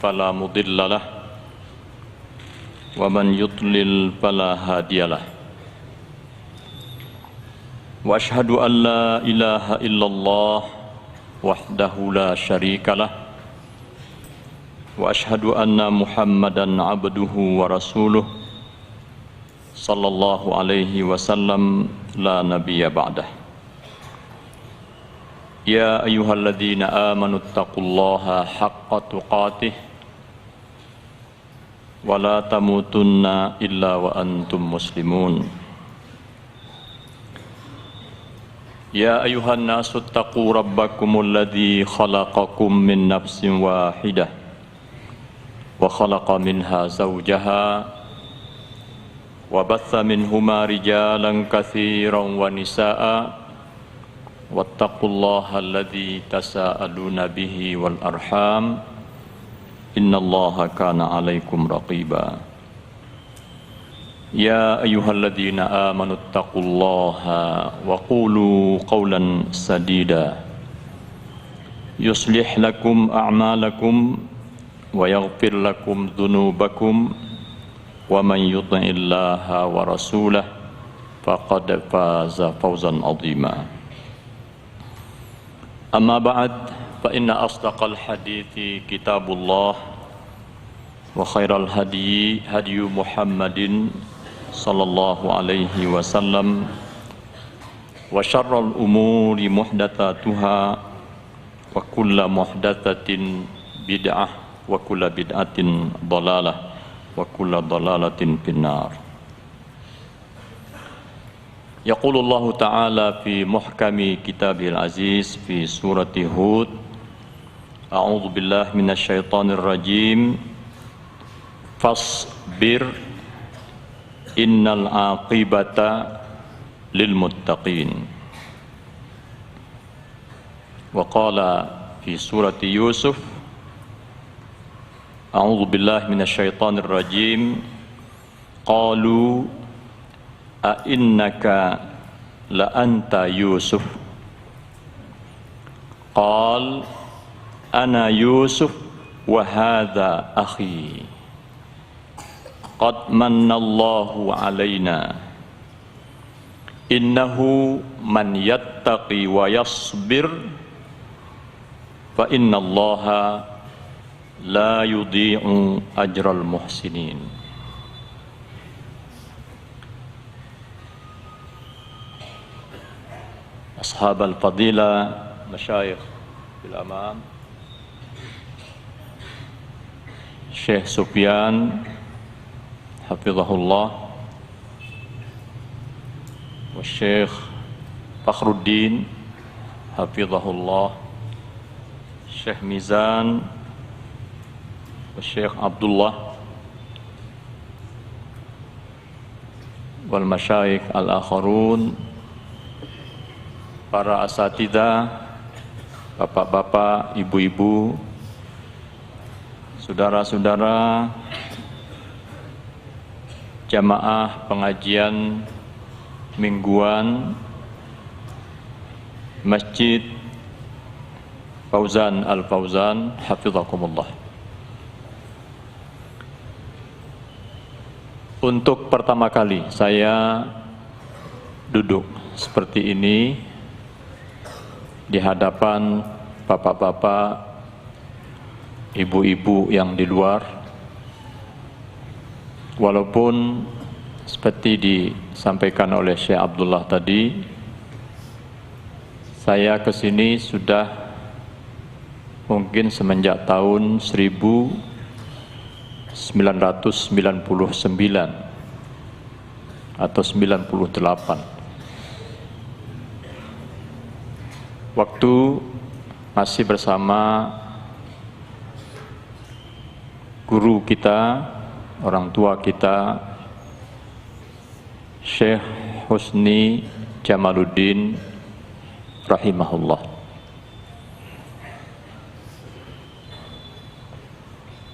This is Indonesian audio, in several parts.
فلا مضل له ومن يضلل فلا هادي له وأشهد أن لا إله إلا الله وحده لا شريك له وأشهد أن محمدًا عبده ورسوله صلى الله عليه وسلم لا نبي بعده يا أيها الذين آمنوا اتقوا الله حق تقاته ولا تموتن إلا وأنتم مسلمون يا أيها الناس اتقوا ربكم الذي خلقكم من نفس واحدة وخلق منها زوجها وبث منهما رجالا كثيرا ونساء واتقوا الله الذي تساءلون به والأرحام إن الله كان عليكم رقيبا يا أيها الذين آمنوا اتقوا الله وقولوا قولا سديدا يصلح لكم أعمالكم ويغفر لكم ذنوبكم ومن يطع الله ورسوله فقد فاز فوزا عظيما أما بعد فإن أصدق الحديث كتاب الله وخير الهدي هدي محمد صلى الله عليه وسلم وشر الأمور محدثاتها وكل محدثة بدعة وكل بدعة ضلالة وكل ضلالة في النار يقول الله تعالى في محكم كتابه العزيز في سورة هود أعوذ بالله من الشيطان الرجيم فاصبر إن العاقبة للمتقين وقال في سورة يوسف أعوذ بالله من الشيطان الرجيم قالوا أئنك لأنت يوسف قال أنا يوسف وهذا أخي قد من الله علينا إنه من يتقي ويصبر فإن الله لا يضيع أجر المحسنين أصحاب الفضيلة مشايخ الأمام Syekh Sufyan hafizahullah wa Syekh Fakhruddin hafizahullah Syekh Mizan wa Syekh Abdullah wal masyayikh al-akharun, para asatidzah, bapak-bapak, ibu-ibu, saudara-saudara, jamaah pengajian mingguan Masjid Fauzan Al-Fauzan hafizakumullah. Untuk pertama kali saya duduk seperti ini di hadapan bapak-bapak, ibu-ibu yang di luar, walaupun seperti disampaikan oleh Syekh Abdullah tadi, saya kesini sudah mungkin semenjak tahun 1999 atau 98. Waktu masih bersama guru kita, orang tua kita, Syekh Husni Jamaluddin rahimahullah.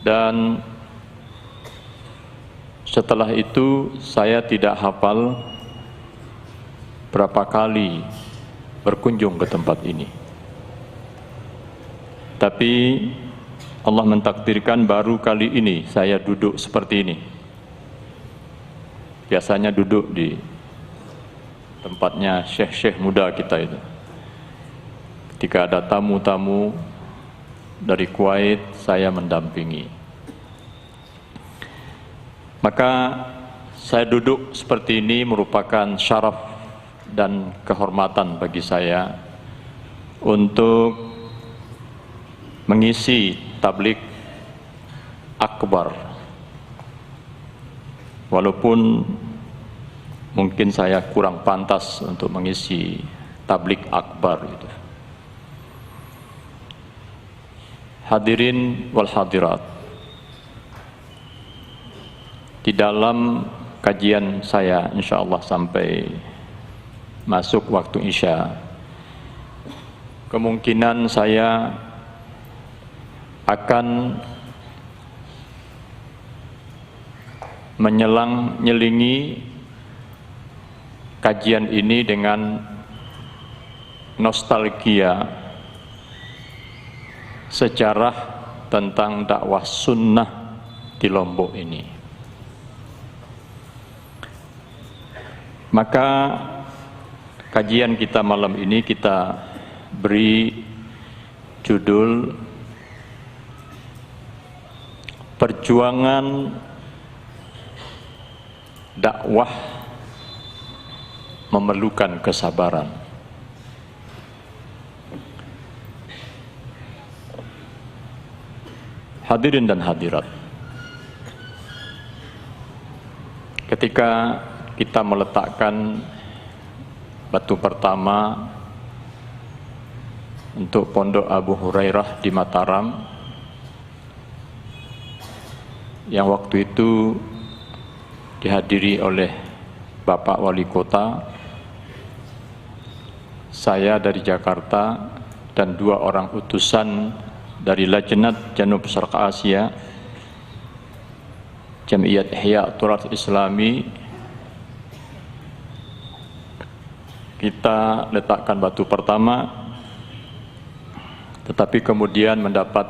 Dan setelah itu saya tidak hafal berapa kali berkunjung ke tempat ini. Tapi Allah mentakdirkan baru kali ini saya duduk seperti ini. Biasanya duduk di tempatnya syekh-syekh muda kita itu. Ketika ada tamu-tamu dari Kuwait, saya mendampingi. Maka saya duduk seperti ini merupakan syaraf dan kehormatan bagi saya untuk mengisi tabligh akbar. Walaupun mungkin saya kurang pantas untuk mengisi tabligh akbar itu. Hadirin wal hadirat, di dalam kajian saya insyaallah sampai masuk waktu Isya, kemungkinan saya akan menyelingi kajian ini dengan nostalgia sejarah tentang dakwah sunnah di Lombok ini. Maka kajian kita malam ini kita beri judul Perjuangan Dakwah Memerlukan Kesabaran. Hadirin dan hadirat, ketika kita meletakkan batu pertama untuk Pondok Abu Hurairah di Mataram, yang waktu itu dihadiri oleh Bapak Wali Kota, saya dari Jakarta, dan 2 orang utusan dari Lajnat Janub Syarq Asia, Jam'iyat Ihya Turath Islami, kita letakkan batu pertama, tetapi kemudian mendapat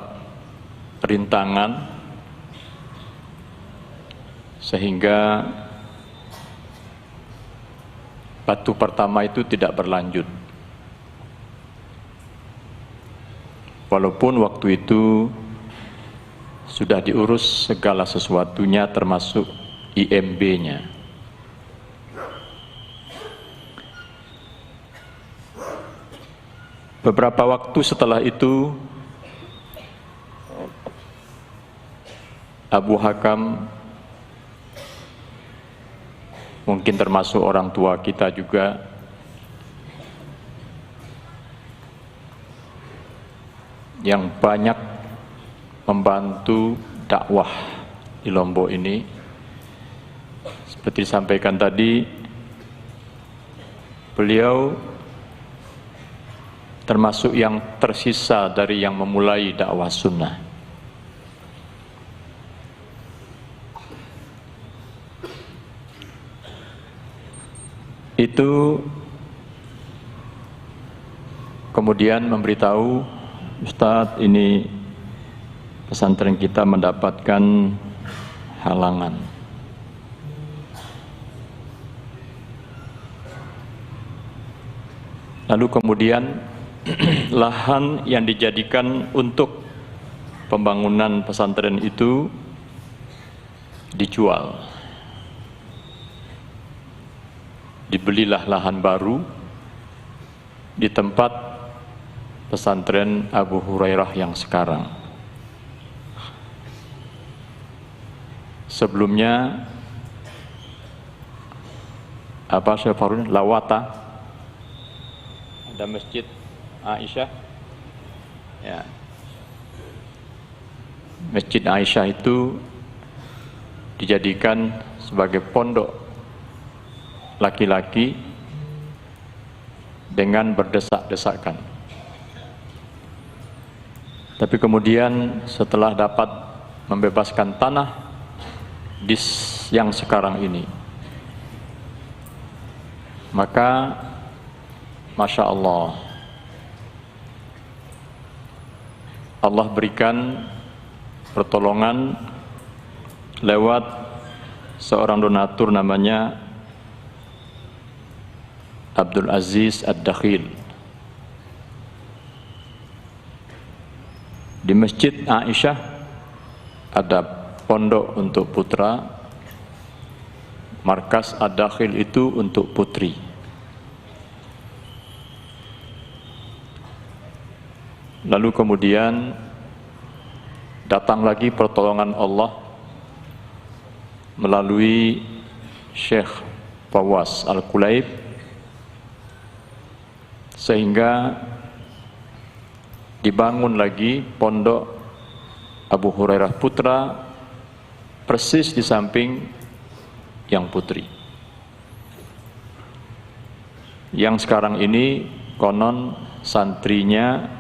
rintangan sehingga batu pertama itu tidak berlanjut. Walaupun waktu itu sudah diurus segala sesuatunya termasuk IMB-nya. Beberapa waktu setelah itu Abu Hakam, mungkin termasuk orang tua kita juga, yang banyak membantu dakwah di Lombok ini. Seperti disampaikan tadi, beliau termasuk yang tersisa dari yang memulai dakwah sunnah. Itu kemudian memberitahu, Ustadz, ini pesantren kita mendapatkan halangan. Lalu kemudian lahan yang dijadikan untuk pembangunan pesantren itu dijual. Dibelilah lahan baru di tempat pesantren Abu Hurairah yang sekarang. Sebelumnya apa, Syekh Farun, Lawata, ada Masjid Aisyah, ya. Masjid Aisyah itu dijadikan sebagai pondok laki-laki dengan berdesak-desakan. Tapi kemudian setelah dapat membebaskan tanah di yang sekarang ini, maka Masya Allah, Allah berikan pertolongan lewat seorang donatur namanya Abdul Aziz Ad-Dakhil. Di Masjid Aisyah ada pondok untuk putra, markas Ad-Dakhil itu untuk putri. Lalu kemudian datang lagi pertolongan Allah melalui Syekh Fawaz Al-Kulaib, sehingga dibangun lagi pondok Abu Hurairah Putra persis di samping yang putri. Yang sekarang ini konon santrinya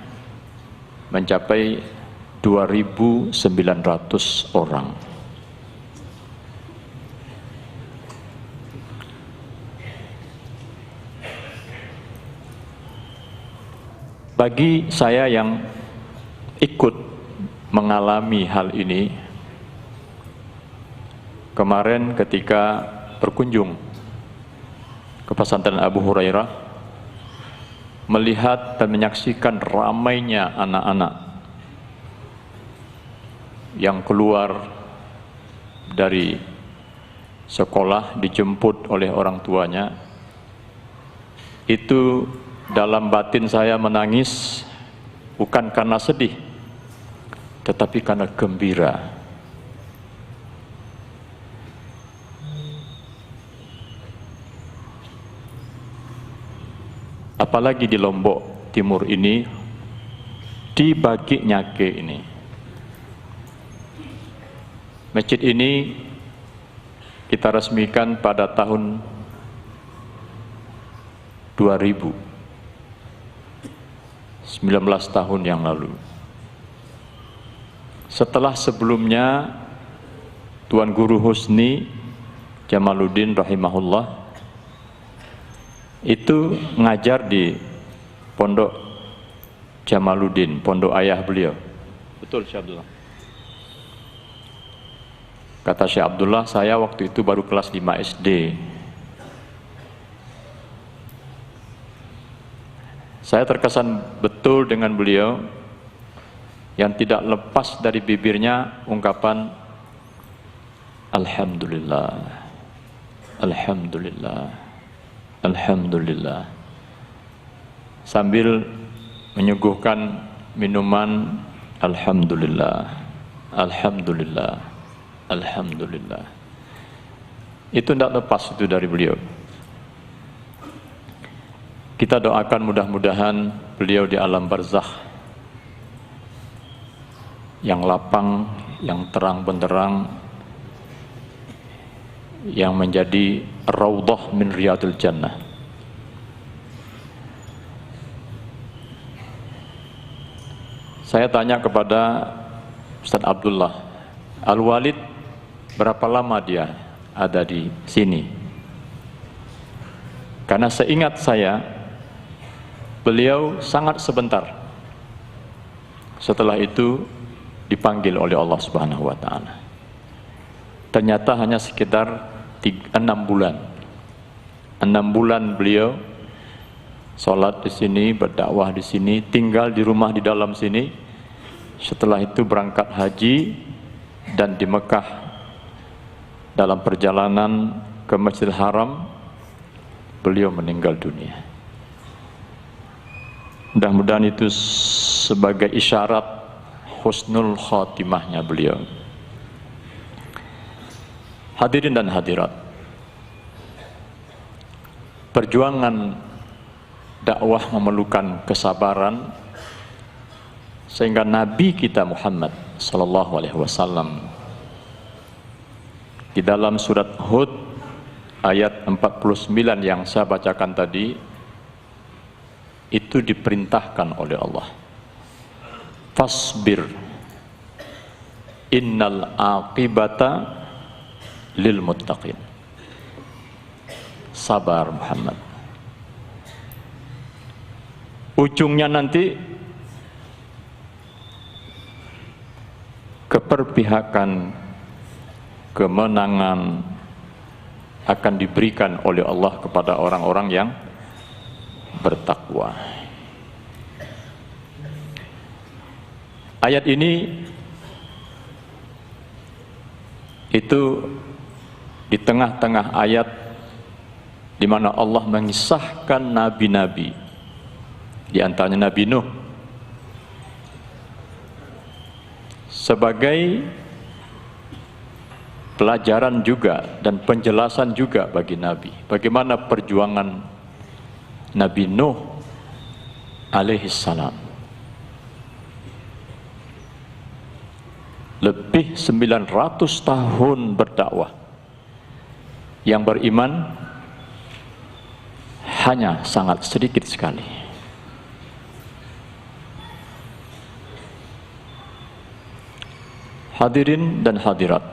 mencapai 2.900 orang. Bagi saya yang ikut mengalami hal ini, kemarin ketika berkunjung ke pesantren Abu Hurairah, melihat dan menyaksikan ramainya anak-anak yang keluar dari sekolah dijemput oleh orang tuanya, itu dalam batin saya menangis, bukan karena sedih, tetapi karena gembira. Apalagi di Lombok Timur ini, di Bagi Nyake ini. Masjid ini kita resmikan pada tahun 2000, 19 tahun yang lalu. Setelah sebelumnya Tuan Guru Husni Jamaluddin rahimahullah itu ngajar di pondok Jamaluddin, pondok ayah beliau. Betul Syekh Abdullah. Kata Syekh Abdullah, saya waktu itu baru kelas 5 SD. Saya terkesan betul dengan beliau yang tidak lepas dari bibirnya ungkapan Alhamdulillah, Alhamdulillah, Alhamdulillah, sambil menyuguhkan minuman Alhamdulillah, Alhamdulillah, Alhamdulillah. Itu tidak lepas itu dari beliau. Kita doakan mudah-mudahan beliau di alam barzakh yang lapang, yang terang benderang, yang menjadi raudhah min riyadil jannah. Saya tanya kepada Ustaz Abdullah, Al-Walid berapa lama dia ada di sini? Karena seingat saya, beliau sangat sebentar. Setelah itu dipanggil oleh Allah Subhanahu wa taala. Ternyata hanya sekitar 6 bulan. 6 bulan beliau sholat di sini, berdakwah di sini, tinggal di rumah di dalam sini. Setelah itu berangkat haji, dan di Mekah dalam perjalanan ke Masjidil Haram beliau meninggal dunia. Mudah-mudahan itu sebagai isyarat husnul khatimahnya beliau. Hadirin dan hadirat, perjuangan dakwah memerlukan kesabaran, sehingga Nabi kita Muhammad sallallahu alaihi wasallam di dalam surat Hud ayat 49 yang saya bacakan tadi itu diperintahkan oleh Allah, fasbir innal aqibata lil muttaqin. Sabar Muhammad, ujungnya nanti keperpihakan, kemenangan akan diberikan oleh Allah kepada orang-orang yang bertakwa. Ayat ini itu di tengah-tengah ayat di mana Allah mengisahkan nabi-nabi, di antaranya Nabi Nuh, sebagai pelajaran juga dan penjelasan juga bagi Nabi. Bagaimana perjuangan Nabi Nuh alaihi salam. Lebih 900 tahun berdakwah. Yang beriman hanya sangat sedikit sekali. Hadirin dan hadirat,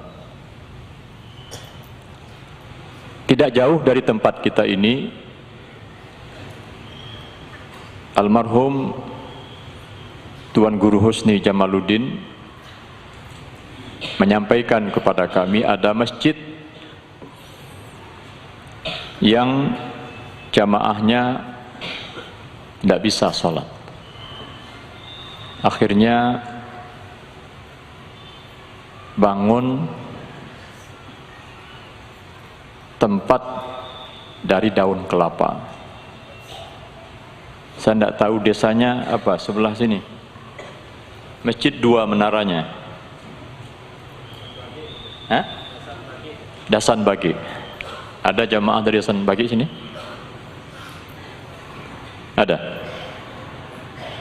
tidak jauh dari tempat kita ini, almarhum Tuan Guru Husni Jamaluddin menyampaikan kepada kami ada masjid yang jamaahnya tidak bisa sholat. Akhirnya bangun tempat dari daun kelapa. Saya tidak tahu desanya apa sebelah sini. Masjid 2 menaranya. Hah? Dasan Bagi. Ada jamaah dari Dasan Bagi sini? Ada.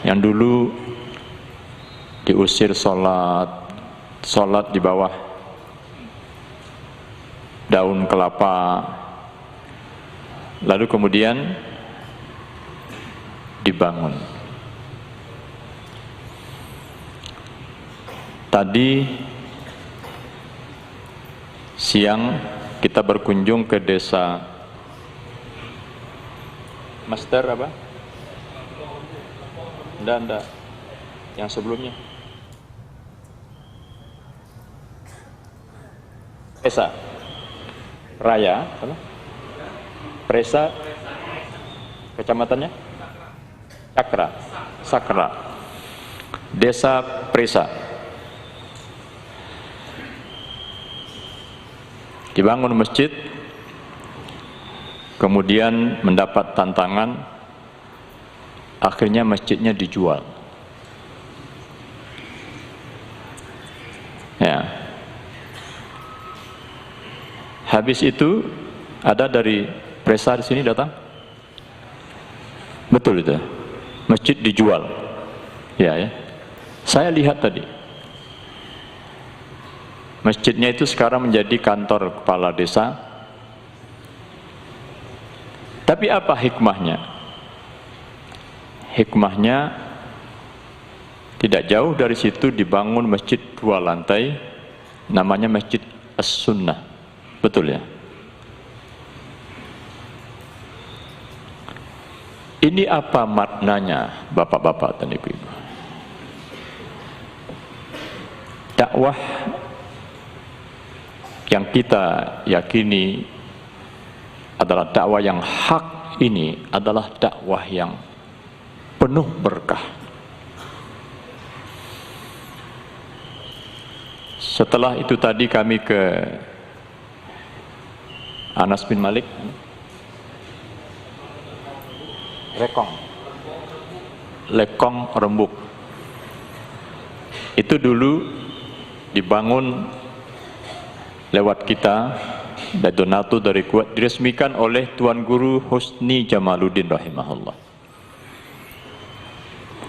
Yang dulu diusir sholat di bawah daun kelapa, lalu kemudian dibangun. Tadi siang kita berkunjung ke desa Master apa? Enggak. Yang sebelumnya. Presa Raya, apa? Presa, kecamatannya? Sakra. Desa Presa. Dibangun masjid, kemudian mendapat tantangan, akhirnya masjidnya dijual. Ya. Habis itu ada dari Presa di sini datang. Betul itu. Masjid dijual. Ya. Saya lihat tadi. Masjidnya itu sekarang menjadi kantor kepala desa. Tapi apa hikmahnya? Hikmahnya tidak jauh dari situ dibangun masjid 2 lantai, namanya Masjid As-Sunnah. Betul ya? Ini apa maknanya, bapak-bapak dan ibu-ibu? Dakwah yang kita yakini adalah dakwah yang hak ini adalah dakwah yang penuh berkah. Setelah itu tadi kami ke Anas bin Malik, Lekong Rembuk. Itu dulu dibangun lewat kita, dan donatur dari Kuwait, diresmikan oleh Tuan Guru Husni Jamaluddin rahimahullah.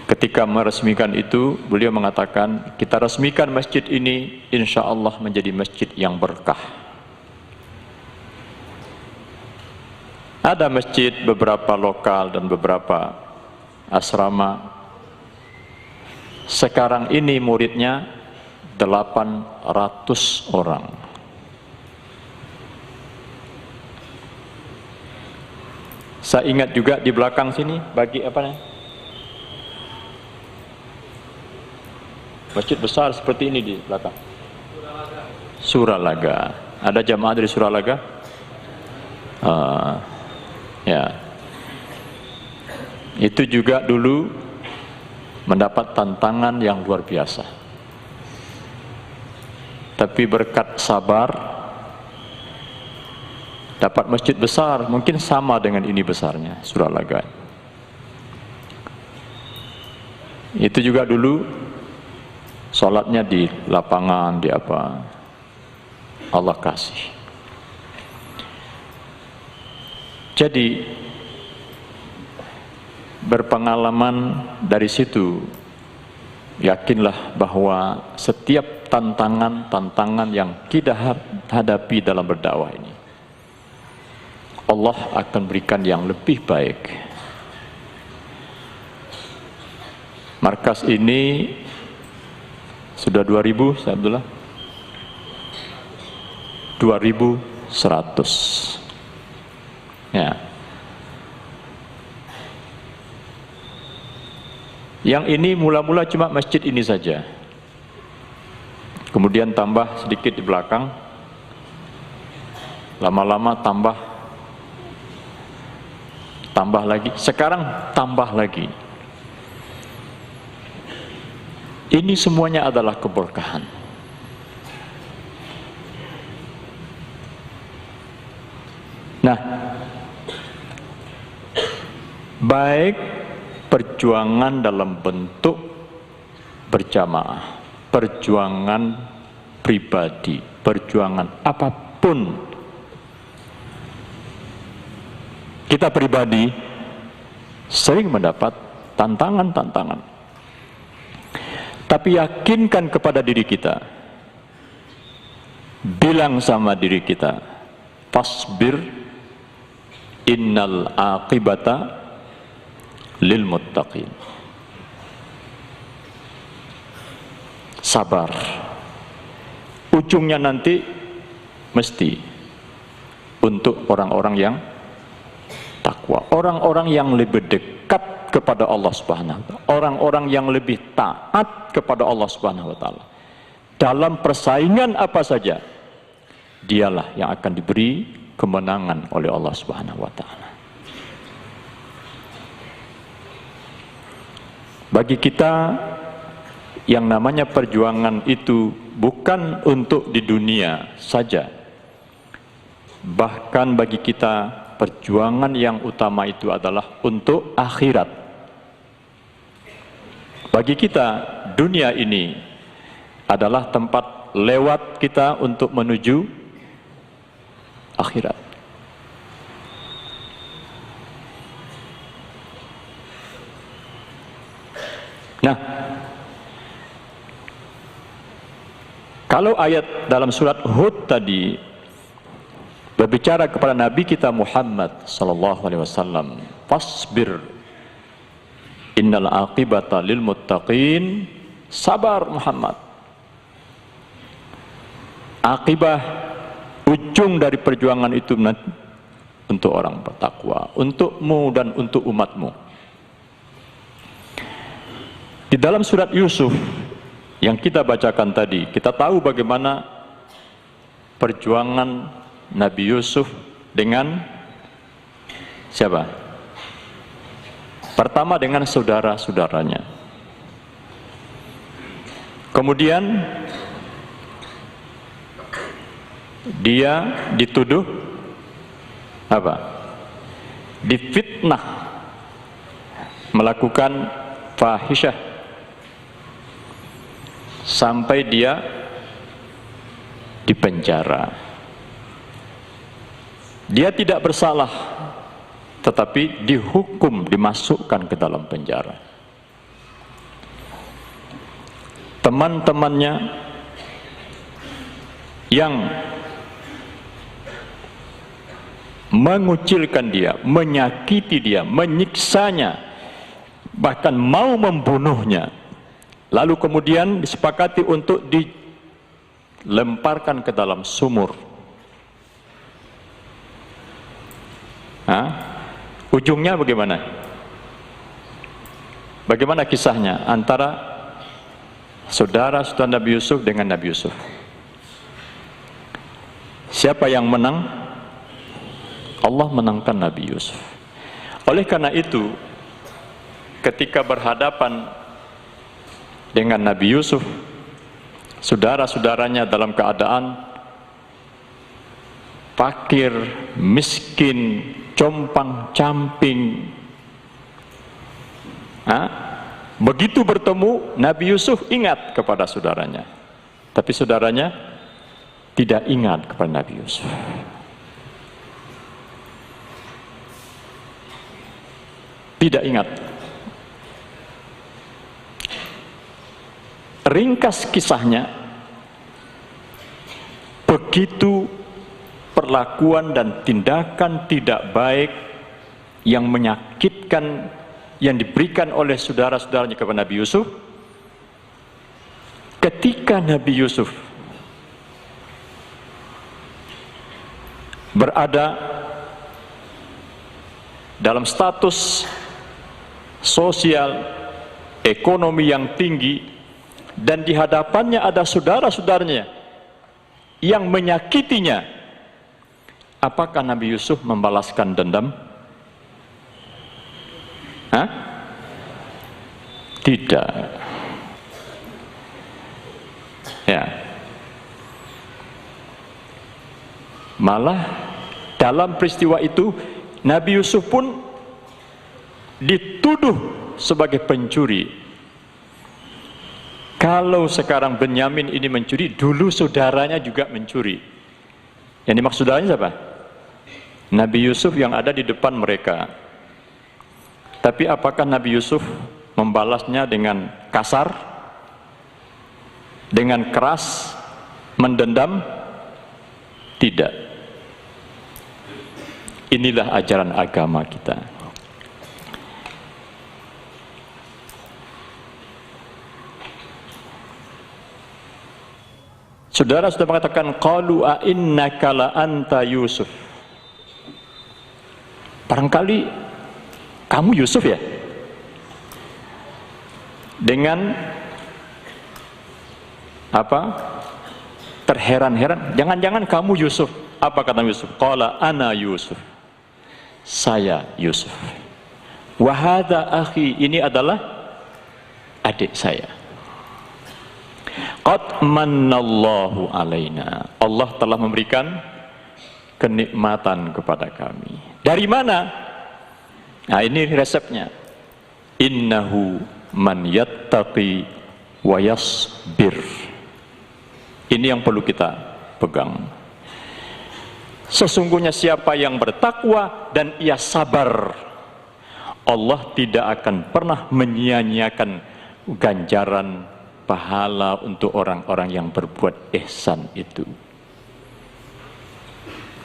Ketika meresmikan itu, beliau mengatakan, kita resmikan masjid ini, insya Allah menjadi masjid yang berkah. Ada masjid beberapa lokal dan beberapa asrama. Sekarang ini muridnya 800 orang. Saya ingat juga di belakang sini, bagi apa nih? Masjid besar seperti ini di belakang. Suralaga. Ada jamaah dari Suralaga? Ya. Itu juga dulu mendapat tantangan yang luar biasa. Tapi berkat sabar, dapat masjid besar, mungkin sama dengan ini besarnya, Suralaga. Itu juga dulu sholatnya di lapangan, di apa. Allah kasih. Jadi berpengalaman dari situ, yakinlah bahwa setiap tantangan yang kita hadapi dalam berdakwah ini, Allah akan berikan yang lebih baik. Markas ini sudah 2000, Ustaz Abdullah? 2100. Ya. Yang ini mula-mula cuma masjid ini saja. Kemudian tambah sedikit di belakang. Lama-lama tambah lagi. Sekarang tambah lagi. Ini semuanya adalah keberkahan. Nah, baik perjuangan dalam bentuk berjamaah, perjuangan pribadi, perjuangan apapun, kita pribadi sering mendapat tantangan-tantangan. Tapi yakinkan kepada diri kita, bilang sama diri kita, fasbir innal aqibata lil muttaqin. Sabar. Ujungnya nanti mesti untuk orang-orang yang takwa, orang-orang yang lebih dekat kepada Allah Subhanahu wa taala, orang-orang yang lebih taat kepada Allah Subhanahu wa taala. Dalam persaingan apa saja, dialah yang akan diberi kemenangan oleh Allah Subhanahu wa taala. Bagi kita yang namanya perjuangan itu bukan untuk di dunia saja. Bahkan bagi kita perjuangan yang utama itu adalah untuk akhirat. Bagi kita dunia ini adalah tempat lewat kita untuk menuju akhirat. Nah, kalau ayat dalam surat Hud tadi berbicara kepada Nabi kita Muhammad sallallahu alaihi wasallam, fasbir innal aqibata lil muttaqin, sabar Muhammad. Akibah, ujung dari perjuangan itu untuk orang bertakwa, untukmu dan untuk umatmu. Di dalam surat Yusuf yang kita bacakan tadi, kita tahu bagaimana perjuangan Nabi Yusuf dengan siapa? Pertama dengan saudara-saudaranya. Kemudian dia dituduh apa? Difitnah, melakukan fahisyah, sampai dia dipenjara. Dia tidak bersalah, tetapi dihukum, dimasukkan ke dalam penjara. Teman-temannya yang mengucilkan dia, menyakiti dia, menyiksanya, bahkan mau membunuhnya, lalu kemudian disepakati untuk dilemparkan ke dalam sumur. Ujungnya bagaimana? Bagaimana kisahnya antara saudara Nabi Yusuf dengan Nabi Yusuf? Siapa yang menang? Allah menangkan Nabi Yusuf. Oleh karena itu, ketika berhadapan dengan Nabi Yusuf, saudara-saudaranya dalam keadaan fakir, miskin, compang-camping. Begitu bertemu, Nabi Yusuf ingat kepada saudaranya. Tapi saudaranya tidak ingat kepada Nabi Yusuf. Tidak ingat. Ringkas kisahnya, begitu perlakuan dan tindakan tidak baik yang menyakitkan yang diberikan oleh saudara-saudaranya kepada Nabi Yusuf, ketika Nabi Yusuf berada dalam status sosial, ekonomi yang tinggi, dan di hadapannya ada saudara-saudaranya yang menyakitinya, apakah Nabi Yusuf membalaskan dendam? Tidak. Ya. Malah dalam peristiwa itu Nabi Yusuf pun dituduh sebagai pencuri. Kalau sekarang Benyamin ini mencuri, dulu saudaranya juga mencuri. Yang dimaksud saudaranya siapa? Nabi Yusuf yang ada di depan mereka. Tapi apakah Nabi Yusuf membalasnya dengan kasar, dengan keras, mendendam? Tidak. Inilah ajaran agama kita. Saudara sudah mengatakan, qalu a innaka la anta Yusuf. Barangkali kamu Yusuf ya? Dengan apa? Terheran-heran, jangan-jangan kamu Yusuf. Apa kata Yusuf? Qala ana Yusuf. Saya Yusuf. Wa hadza akhi, ini adalah adik saya. Qad mannallahu alaina. Allah telah memberikan kenikmatan kepada kami. Dari mana? Nah, ini resepnya. Innahu man yattaqi wa yasbir. Ini yang perlu kita pegang. Sesungguhnya siapa yang bertakwa dan ia sabar, Allah tidak akan pernah menyia-nyiakan ganjaran pahala untuk orang-orang yang berbuat ihsan itu.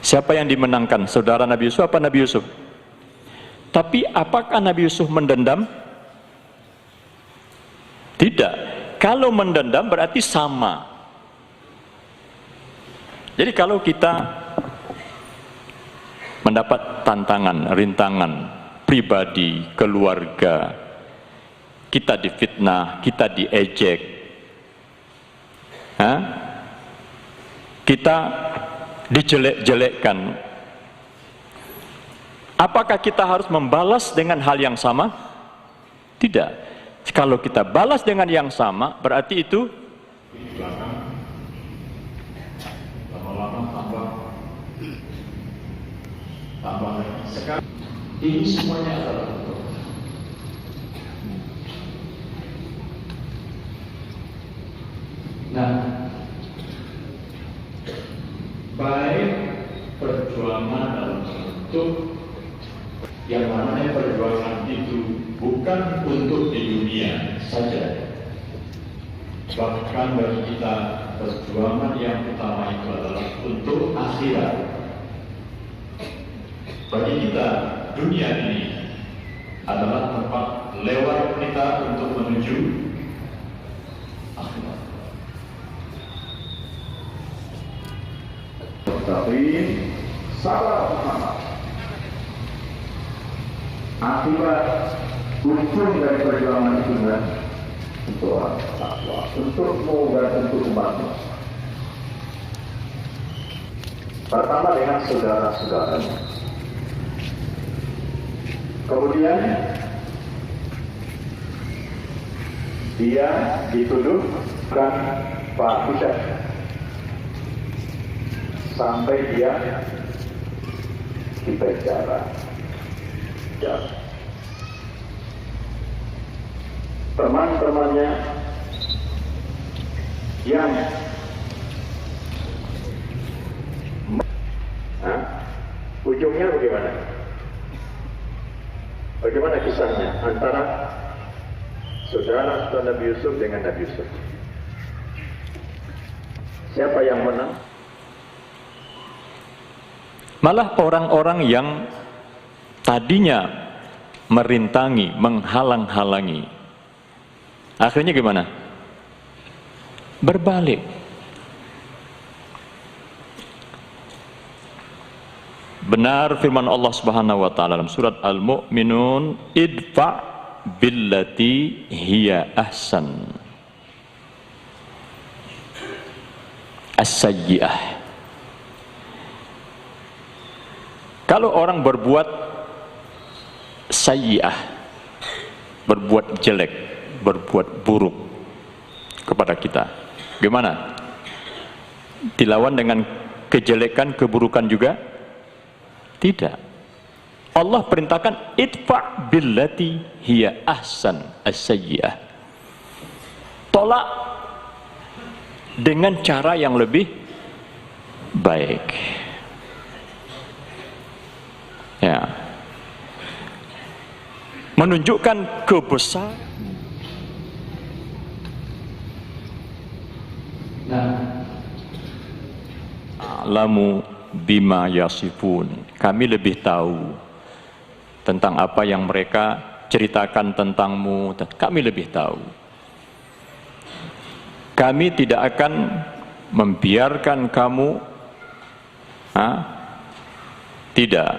Siapa yang dimenangkan? Saudara Nabi Yusuf apa Nabi Yusuf? Tapi apakah Nabi Yusuf mendendam? Tidak. Kalau mendendam berarti sama. Jadi kalau kita mendapat tantangan, rintangan pribadi, keluarga, kita difitnah, kita diejek, kita dijelek-jelekkan, apakah kita harus membalas dengan hal yang sama? Tidak. Kalau kita balas dengan yang sama, berarti itu lama-lama tambah sekarang ini semuanya adalah baik perjuangan dalam bentuk yang namanya perjuangan itu bukan untuk di dunia saja, bahkan bagi kita perjuangan yang utama itu adalah untuk akhirat. Bagi kita dunia ini adalah tempat lewat kita untuk menuju akhirat. Tapi salah paham. Akibat ujung dari perjuangan itu kan untuk orang takwa, untuk mengugat untuk umatnya. Pertama dengan saudara-saudaranya. Kemudian dia dituduhkan fahisyah sampai dia dipenjara. Ya. Teman-temannya yang ujungnya bagaimana? Bagaimana kisahnya antara saudara Nabi Yusuf dengan Nabi Yusuf? Siapa yang menang? Malah orang-orang yang tadinya merintangi, menghalang-halangi, akhirnya gimana? Berbalik. Benar firman Allah Subhanahu wa taala dalam surat Al-Mu'minun, idfa billati hiya ahsan as-sayyi'ah. Kalau orang berbuat sayyi'ah, berbuat jelek, berbuat buruk kepada kita, gimana? Dilawan dengan kejelekan, keburukan juga? Tidak. Allah perintahkan idfa' billati hiya ahsan as-sayyi'ah. Tolak dengan cara yang lebih baik. Ya. Menunjukkan kebesaran. Alamu bima yasifun. Kami lebih tahu tentang apa yang mereka ceritakan tentangmu. Kami lebih tahu. Kami tidak akan membiarkan kamu. Tidak.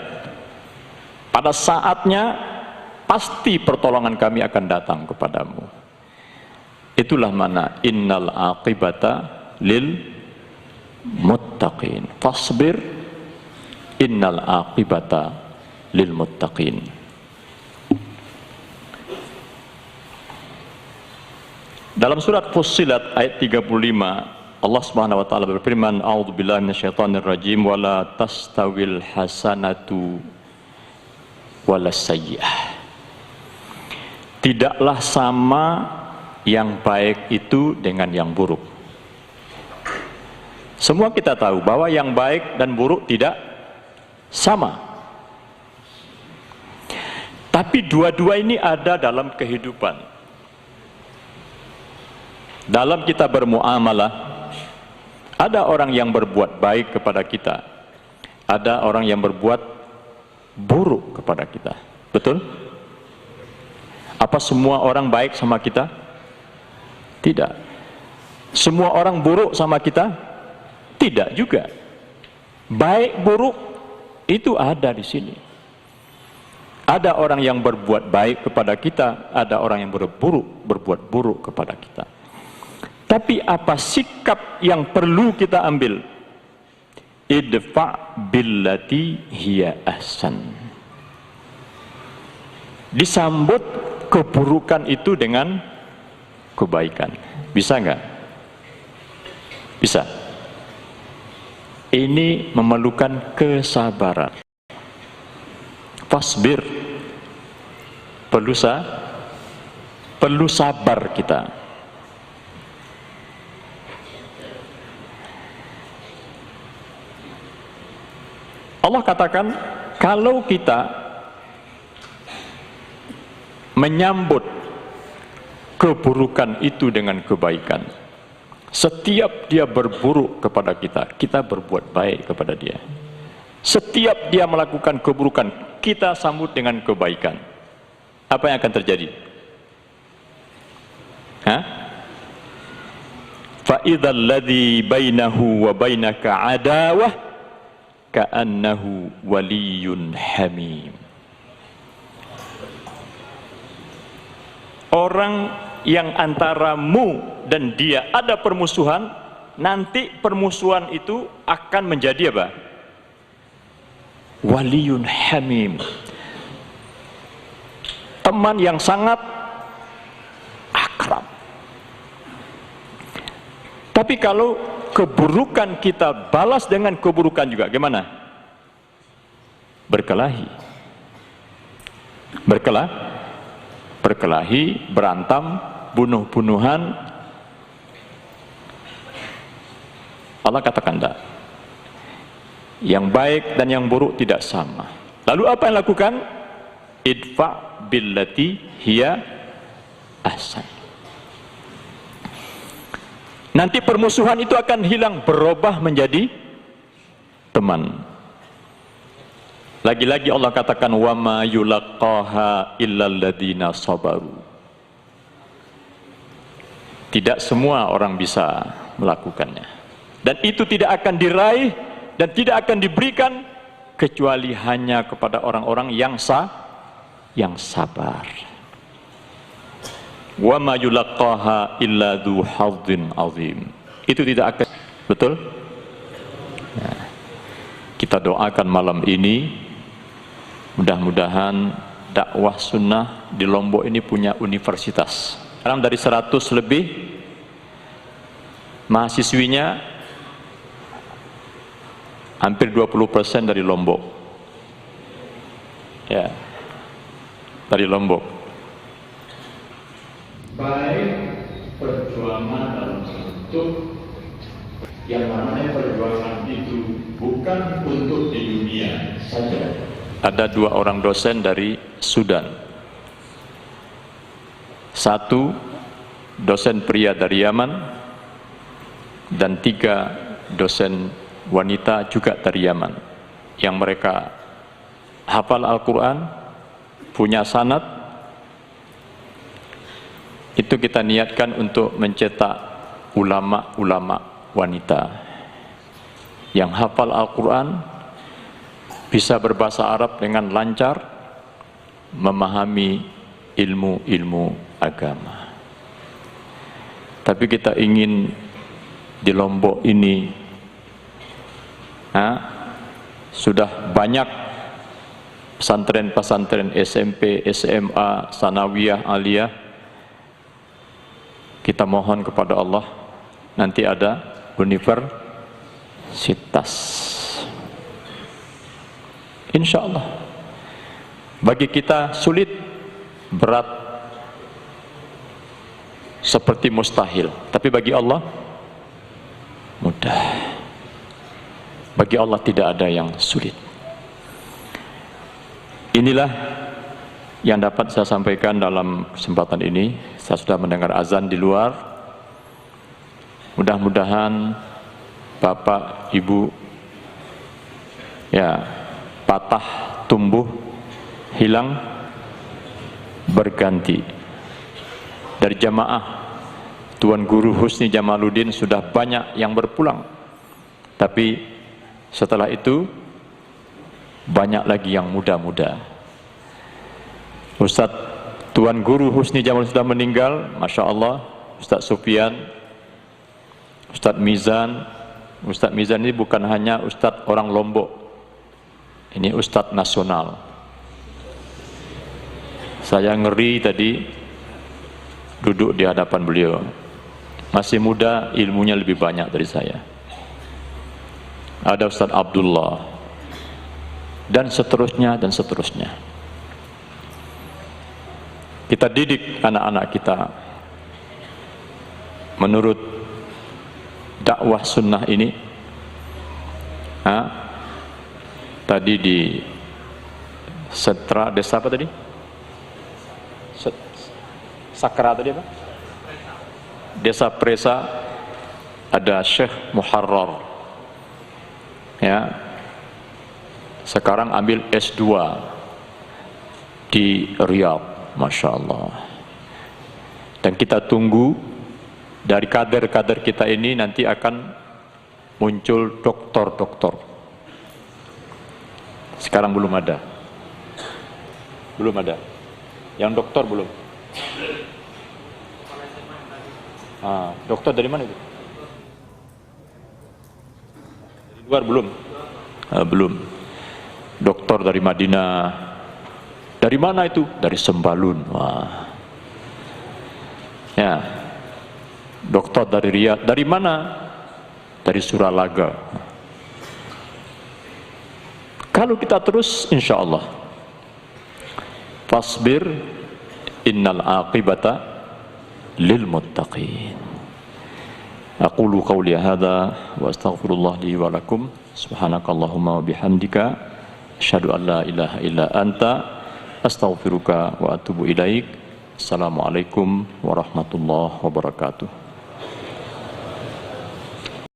Pada saatnya pasti pertolongan kami akan datang kepadamu. Itulah mana innal aqibata lil muttaqin. Fasbir innal aqibata lil muttaqin. Dalam surat Fussilat ayat 35, Allah Subhanahu wa taala berfirman, a'udzubillahi minasyaitonir rajim, wala tastawil hasanatu walas sayyi'ah. Tidaklah sama yang baik itu dengan yang buruk. Semua kita tahu bahwa yang baik dan buruk tidak sama. Tapi dua-dua ini ada dalam kehidupan. Dalam kita bermuamalah, ada orang yang berbuat baik kepada kita, ada orang yang berbuat buruk kepada kita. Betul? Apa semua orang baik sama kita? Tidak. Semua orang buruk sama kita? Tidak juga. Baik buruk itu ada di sini. Ada orang yang berbuat baik kepada kita, ada orang yang berbuat buruk kepada kita. Tapi apa sikap yang perlu kita ambil? Idfa' billati hiya ahsan. Disambut keburukan itu dengan kebaikan. Bisa enggak? Bisa. Ini memerlukan kesabaran. Fasbir. Perlu sabar kita. Allah katakan, kalau kita menyambut keburukan itu dengan kebaikan, setiap dia berburuk kepada kita, kita berbuat baik kepada dia. Setiap dia melakukan keburukan, kita sambut dengan kebaikan. Apa yang akan terjadi? Fa'idhal ladzi bainahu wa bainaka adawah ka'annahu waliyun hamim. Orang yang antaramu dan dia ada permusuhan, nanti permusuhan itu akan menjadi apa? waliyun hamim, teman yang sangat akrab. Tapi kalau keburukan kita balas dengan keburukan juga, gimana? Berkelahi, berantem, bunuh-bunuhan. Allah katakan tidak, yang baik dan yang buruk tidak sama. Lalu apa yang lakukan? Idfa billati hiya ahsan. Nanti permusuhan itu akan hilang, berubah menjadi teman. Lagi-lagi Allah katakan wa ma yulaqqaha illal ladzina sabaru. Tidak semua orang bisa melakukannya, dan itu tidak akan diraih dan tidak akan diberikan kecuali hanya kepada orang-orang yang sabar. Wa ma yulaqqaha illa dzu hadzin azim. Itu tidak akan, betul? Nah, kita doakan malam ini mudah-mudahan dakwah sunnah di Lombok ini punya universitas. Sekarang dari 100 lebih mahasiswinya, hampir 20% dari Lombok. Ya, dari Lombok. Baik perjuangan dalam bentuk yang mana perjuangan itu bukan untuk di dunia saja. Ada 2 orang dosen dari Sudan. 1 dosen pria dari Yaman dan 3 dosen wanita juga dari Yaman, yang mereka hafal Al-Quran, punya sanad. Itu kita niatkan untuk mencetak ulama-ulama wanita yang hafal Al-Quran, bisa berbahasa Arab dengan lancar, memahami ilmu-ilmu agama. Tapi kita ingin di Lombok ini sudah banyak pesantren-pesantren SMP, SMA, sanawiyah, aliyah. Kita mohon kepada Allah nanti ada universitas. Insya Allah. Bagi kita sulit, berat, seperti mustahil. Tapi bagi Allah mudah. Bagi Allah tidak ada yang sulit. Inilah yang dapat saya sampaikan dalam kesempatan ini. Saya sudah mendengar azan di luar. Mudah-mudahan Bapak, Ibu ya patah, tumbuh, hilang, berganti. Dari jamaah Tuan Guru Husni Jamaluddin sudah banyak yang berpulang. Tapi setelah itu banyak lagi yang muda-muda. Ustadz Tuan Guru Husni Jamaluddin sudah meninggal, Masya Allah. Ustadz Sufyan, Ustadz Mizan. Ustadz Mizan ini bukan hanya Ustadz orang Lombok, ini Ustadz nasional. Saya ngeri tadi duduk di hadapan beliau. Masih muda, ilmunya lebih banyak dari saya. Ada Ustadz Abdullah, dan seterusnya dan seterusnya. Kita didik anak-anak kita menurut dakwah sunnah ini. Tadi di Setra, desa apa tadi? Sakra tadi apa? Desa Presa, ada Syekh Muharrar. Ya. Sekarang ambil S2 di Riyadh. Masya Allah. Dan kita tunggu dari kader-kader kita ini nanti akan muncul doktor-doktor. Sekarang belum ada. Belum ada. Yang doktor belum. Dokter dari mana itu? Dari luar belum? Belum. Dokter doktor dari Madinah. Dari mana itu? Dari Sembalun. Wah. Ya. Dokter dari Riyadh. Dari mana? Dari Suralaga. Kalau kita terus, insya Allah, fasbir innal aqibata lil muttaqin. Aqulu qawli hadza wa astaghfirullah li wa lakum. Subhanakallahumma wa bihamdika asyhadu an la ilaha illa anta astaghfiruka wa atubu ilaik. Assalamualaikum warahmatullahi wabarakatuh.